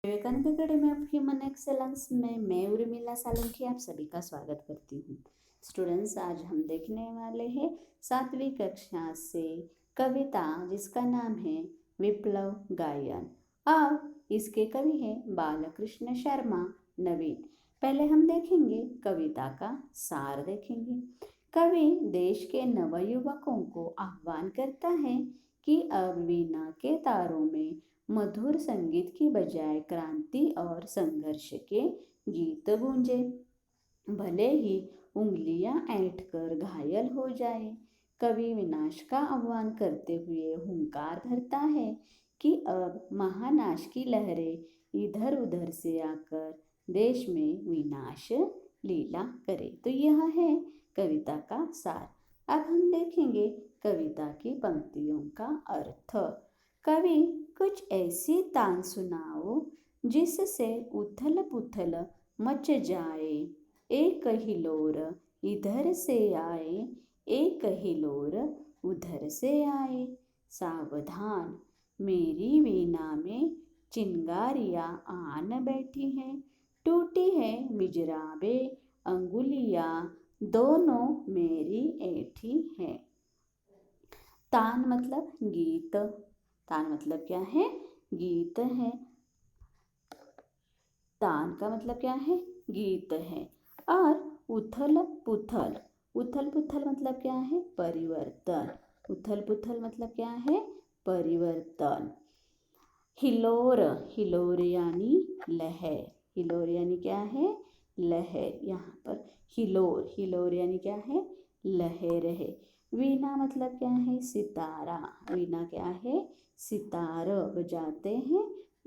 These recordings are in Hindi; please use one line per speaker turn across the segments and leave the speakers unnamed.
Vivekananda academy of human excellence में मैं उर्मिला सालुंखी आप सभी का स्वागत करती हूँ। स्टूडेंट्स, आज हम देखने वाले हैं 7वीं कक्षा से कविता जिसका नाम है विप्लव गायन। अब इसके कवि हैं बालकृष्ण शर्मा नवीन। पहले हम देखेंगे कविता का सार देखेंगे। कवि देश के नवयुवकों को आह्वान करता है कि अब वीणा के तारों में मधुर संगीत की बजाय क्रांति और संघर्ष के गीत गूंजे। भले ही उंगलियां ऐंठ कर घायल हो जाए, कवि विनाश का आह्वान करते हुए हुंकार भरता है कि अब महानाश की लहरें इधर उधर से आकर देश में विनाश लीला करे। तो यह है कविता का सार। अब हम देखेंगे कविता की पंक्तियों का अर्थ। कवि कुछ ऐसी तान सुनाओ जिससे उथल पुथल मच जाए, एक हिलोर इधर से आए, एक हिलोर उधर से आए। सावधान, मेरी वीणा में चिंगारियां आन बैठी हैं, टूटी है मिजराबे अंगुलियां दोनों मेरी ऐठी हैं। तान मतलब गीत। तान मतलब क्या है? गीत है। तान का मतलब क्या है? गीत है। और उथल पुथल, उथल पुथल मतलब क्या है? परिवर्तन। उथल पुथल मतलब क्या है? परिवर्तन। हिलोर, हिलोर यानी लहर। हिलोर यानी क्या है? लहर। यहाँ पर हिलोर, हिलोर यानी क्या है? लहर है। वीणा मतलब क्या है? सितारा। वीणा क्या है? सितार बजाते हैं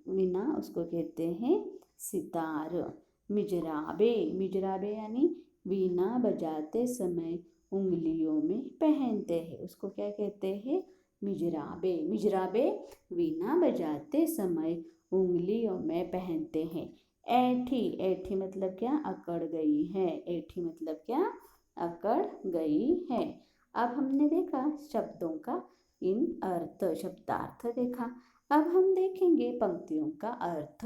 वीणा, उसको कहते हैं सितार। मिजराबे, मिजराबे यानी वीणा बजाते समय उंगलियों में पहनते हैं, उसको क्या कहते हैं? मिजराबे। मिजराबे वीणा बजाते समय उंगलियों में पहनते हैं। ऐठी, ऐठी मतलब क्या? अकड़ गई है। ऐठी मतलब क्या? अकड़ गई है। अब हमने देखा शब्दों का इन अर्थ, शब्दार्थ देखा। अब हम देखेंगे पंक्तियों का अर्थ।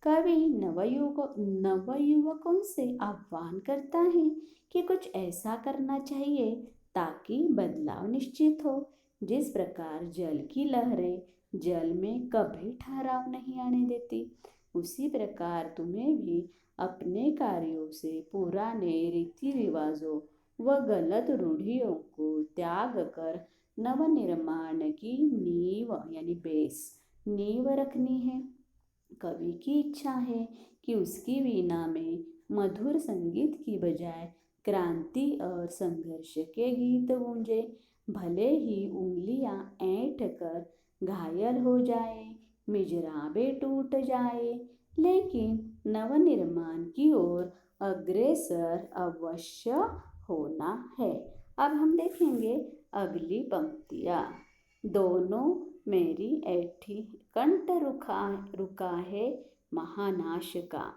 कवि नवयुवकों से आह्वान करता है कि कुछ ऐसा करना चाहिए ताकि बदलाव निश्चित हो। जिस प्रकार जल की लहरें जल में कभी ठहराव नहीं आने देती, उसी प्रकार तुम्हें भी अपने कार्यों से पुराने रीति रिवाजों व गलत रूढ़ियों को त्याग कर नवनिर्माण की नींव यानी बेस, नींव रखनी है। कवि की इच्छा है कि उसकी वीणा में मधुर संगीत की बजाय क्रांति और संघर्ष के गीत गूंजे। भले ही उंगलियां ऐंठ कर घायल हो जाए, मिजराबे टूट जाए, लेकिन नवनिर्माण की ओर अग्रसर अवश्य होना है। अब हम देखेंगे अगली पंक्तियाँ। दोनों मेरी ऐठी, कंठ रुका है महानाश का,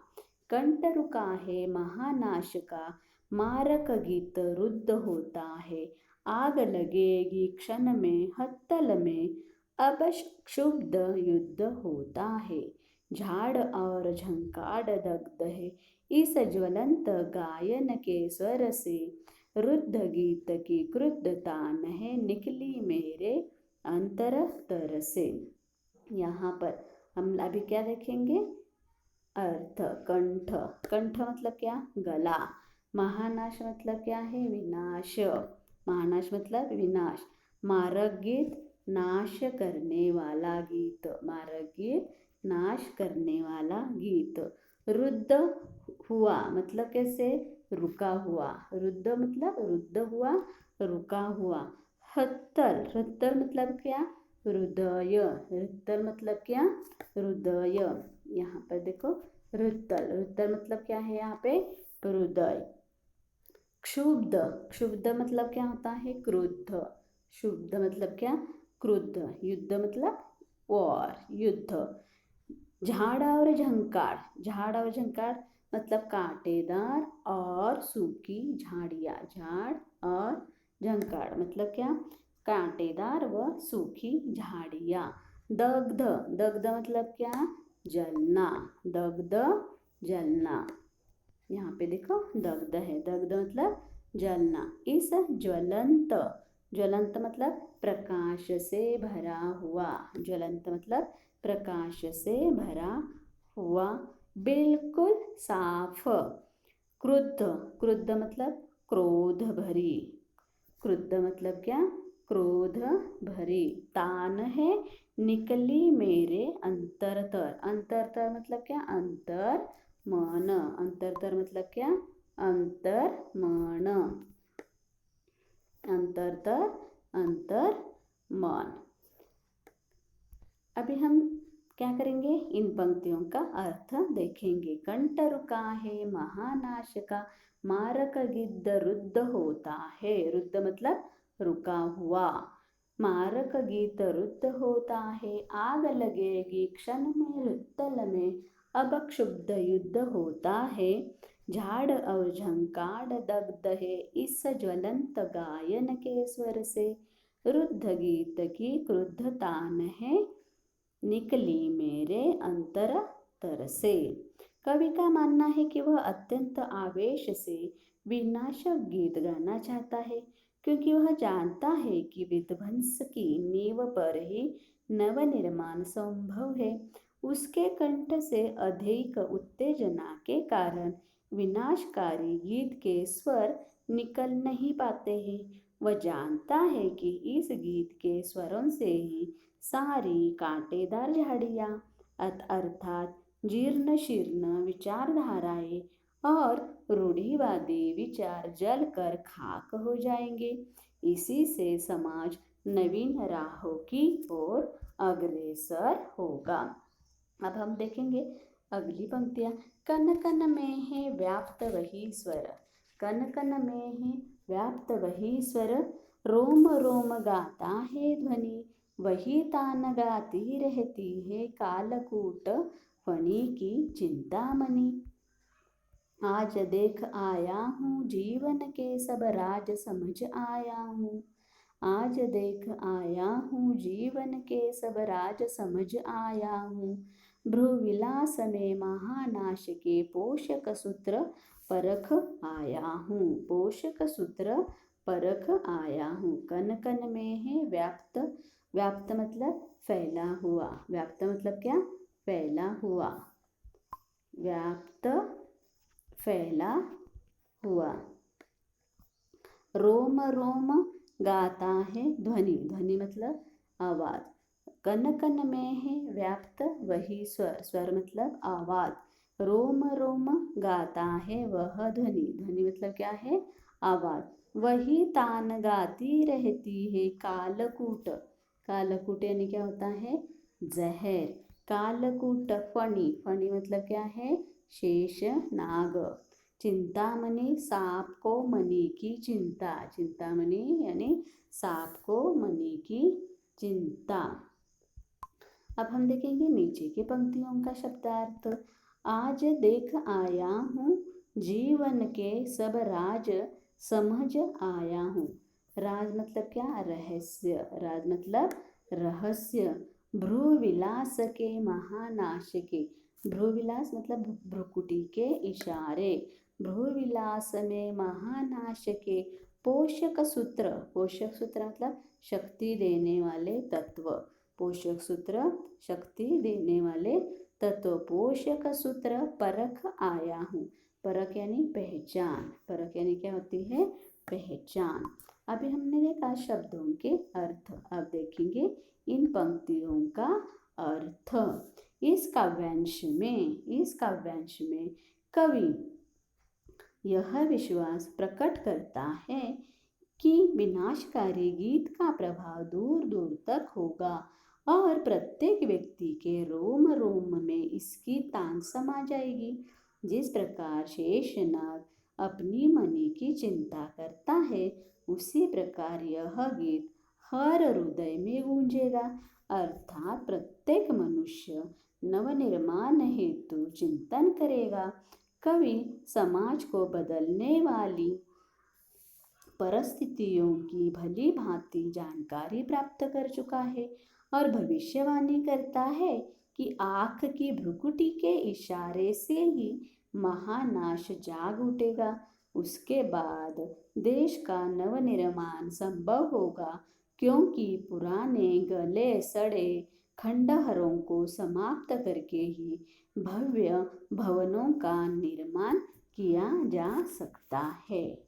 कंठ रुका है महानाश का, मारक गीत रुद्ध होता है, आग लगेगी क्षण में हत्तल में, अब क्षुब्ध युद्ध होता है। झाड़ और झंकार दग्ध है इस ज्वलंत गायन के स्वर से, रुद्ध गीत की क्रुद्ध तान है निकली मेरे अंतरतर से। यहाँ पर हम अभी क्या देखेंगे? अर्थ। कंठ, कंठ मतलब क्या? गला। महानाश मतलब क्या है? विनाश। महानाश मतलब विनाश। मारक गीत, नाश करने वाला गीत। मारक गीत, नाश करने वाला गीत। रुद्ध हुआ मतलब कैसे? रुका हुआ। रुद्ध मतलब रुद्ध हुआ, रुका हुआ। हत्तल, हत्तल मतलब क्या? हृदय। हृदय मतलब क्या? हृदय। यहाँ पर देखो हृदय, हृदय मतलब क्या है? यहाँ पे हृदय। क्षुब्ध, क्षुब्ध मतलब क्या होता है? क्रुद्ध। क्षुब्ध मतलब क्या? क्रुद्ध। युद्ध मतलब वॉर, युद्ध। झाड़ और झंकार, झाड़ और झंकार मतलब कांटेदार और सूखी झाड़ियाँ। झाड़ और झंकार मतलब क्या? कांटेदार व सूखी झाड़ियाँ। दग्ध, दग्ध मतलब क्या? जलना, दग्ध जलना। यहाँ पे देखो दग्ध है, दग्ध मतलब जलना। इस ज्वलंत, ज्वलंत मतलब प्रकाश से भरा हुआ, ज्वलंत मतलब प्रकाश से भरा हुआ, बिल्कुल साफ। क्रुद्ध, क्रुद्ध मतलब क्रोध भरी, क्रुद्ध मतलब क्या, क्रोध भरी। तान है निकली मेरे अंतरतर, अंतरतर मतलब क्या, अंतर मन, अंतरतर मतलब क्या, अंतर मन, अंतरतर अंतर मन। अभी हम क्या करेंगे, इन पंक्तियों का अर्थ देखेंगे। कंठ रुका है महानाश का, मारक गिद्ध रुद्ध होता है, रुद्ध मतलब रुका हुआ, मारक गीत रुद्ध होता है। आग लगेगी क्षण में रुत्तल में, अब क्षुब्ध युद्ध होता है। झाड़ और झंकार दग्ध है इस ज्वलंत गायन के स्वर से, रुद्ध गीत की क्रुद्ध तान है निकली मेरे अंतर तर से। कवि का मानना है कि वह अत्यंत आवेश से विनाशक गीत गाना चाहता है, क्योंकि वह जानता है कि विध्वंस की नींव पर ही नवनिर्माण संभव है। उसके कंठ से अधिक उत्तेजना के कारण विनाशकारी गीत के स्वर निकल नहीं पाते हैं। वह जानता है कि इस गीत के स्वरों से ही सारी कांटेदार झाड़ियाँ अर्थात जीर्ण शीर्ण विचारधाराएं और रूढ़िवादी विचार जलकर खाक हो जाएंगे। इसी से समाज नवीन राहों की ओर अग्रसर होगा। अब हम देखेंगे अगली पंक्तियाँ। कन कन में है व्याप्त वही स्वर, कन कन में है व्याप्त वही स्वर, रोम रोम गाता है ध्वनि, वही तान गाती रहती है कालकूट फणी की चिंतामणि। आज देख आया हूँ जीवन के सब राज समझ आया हूँ, आज देख आया हूँ जीवन के सब राज समझ आया हूँ। भ्रुविलास में महानाश के पोषक सूत्र परख आया हूँ, पोषक सूत्र परख आया हूँ। कन कन में है व्याप्त, व्याप्त मतलब फैला हुआ, व्याप्त मतलब क्या, फैला हुआ, व्याप्त फैला हुआ। रोम रोम गाता है ध्वनि, ध्वनि मतलब आवाज। कन कन में है व्याप्त वही स्वर, स्वर मतलब आवाज। रोम रोम गाता है वह ध्वनि, ध्वनि मतलब क्या है, आवाज। वही तान गाती रहती है कालकूट, कालकूट यानी क्या होता है, जहर। कालकूट फणी, फणी मतलब क्या है, शेष नाग। चिंतामणि सांप को मणि की चिंता, चिंतामणि यानी सांप को मणि की चिंता। अब हम देखेंगे नीचे की पंक्तियों का शब्दार्थ। आज देख आया हूँ जीवन के सब राज समझ आया हूँ। राज मतलब क्या, रहस्य, राज मतलब रहस्य। भ्रुविलास के महानाश के, भ्रुविलास मतलब भ्रुकुटी के इशारे, भ्रुविलास में महानाश के पोषक सूत्र, पोषक सूत्र मतलब शक्ति देने वाले तत्व, पोषक सूत्र शक्ति देने वाले तत्व, पोषक सूत्र परख आया हूँ। परख यानी पहचान, परख यानी क्या होती है, पहचान। अभी हमने देखा शब्दों के अर्थ, अब देखेंगे इन पंक्तियों का अर्थ। इस काव्यांश में, इस काव्यांश में कवि यह विश्वास प्रकट करता है कि विनाशकारी गीत का प्रभाव दूर दूर तक होगा और प्रत्येक व्यक्ति के रोम रोम में इसकी तान समा जाएगी। जिस प्रकार शेषनाग अपनी मणि की चिंता करता है, उसी प्रकार यह गीत हर हृदय में गूंजेगा, अर्थात प्रत्येक मनुष्य नवनिर्माण हेतु चिंतन करेगा। कवि समाज को बदलने वाली परिस्थितियों की भली भांति जानकारी प्राप्त कर चुका है और भविष्यवाणी करता है कि आँख की भ्रुकुटी के इशारे से ही महानाश जाग उठेगा। उसके बाद देश का नवनिर्माण संभव होगा, क्योंकि पुराने गले सड़े खंडहरों को समाप्त करके ही भव्य भवनों का निर्माण किया जा सकता है।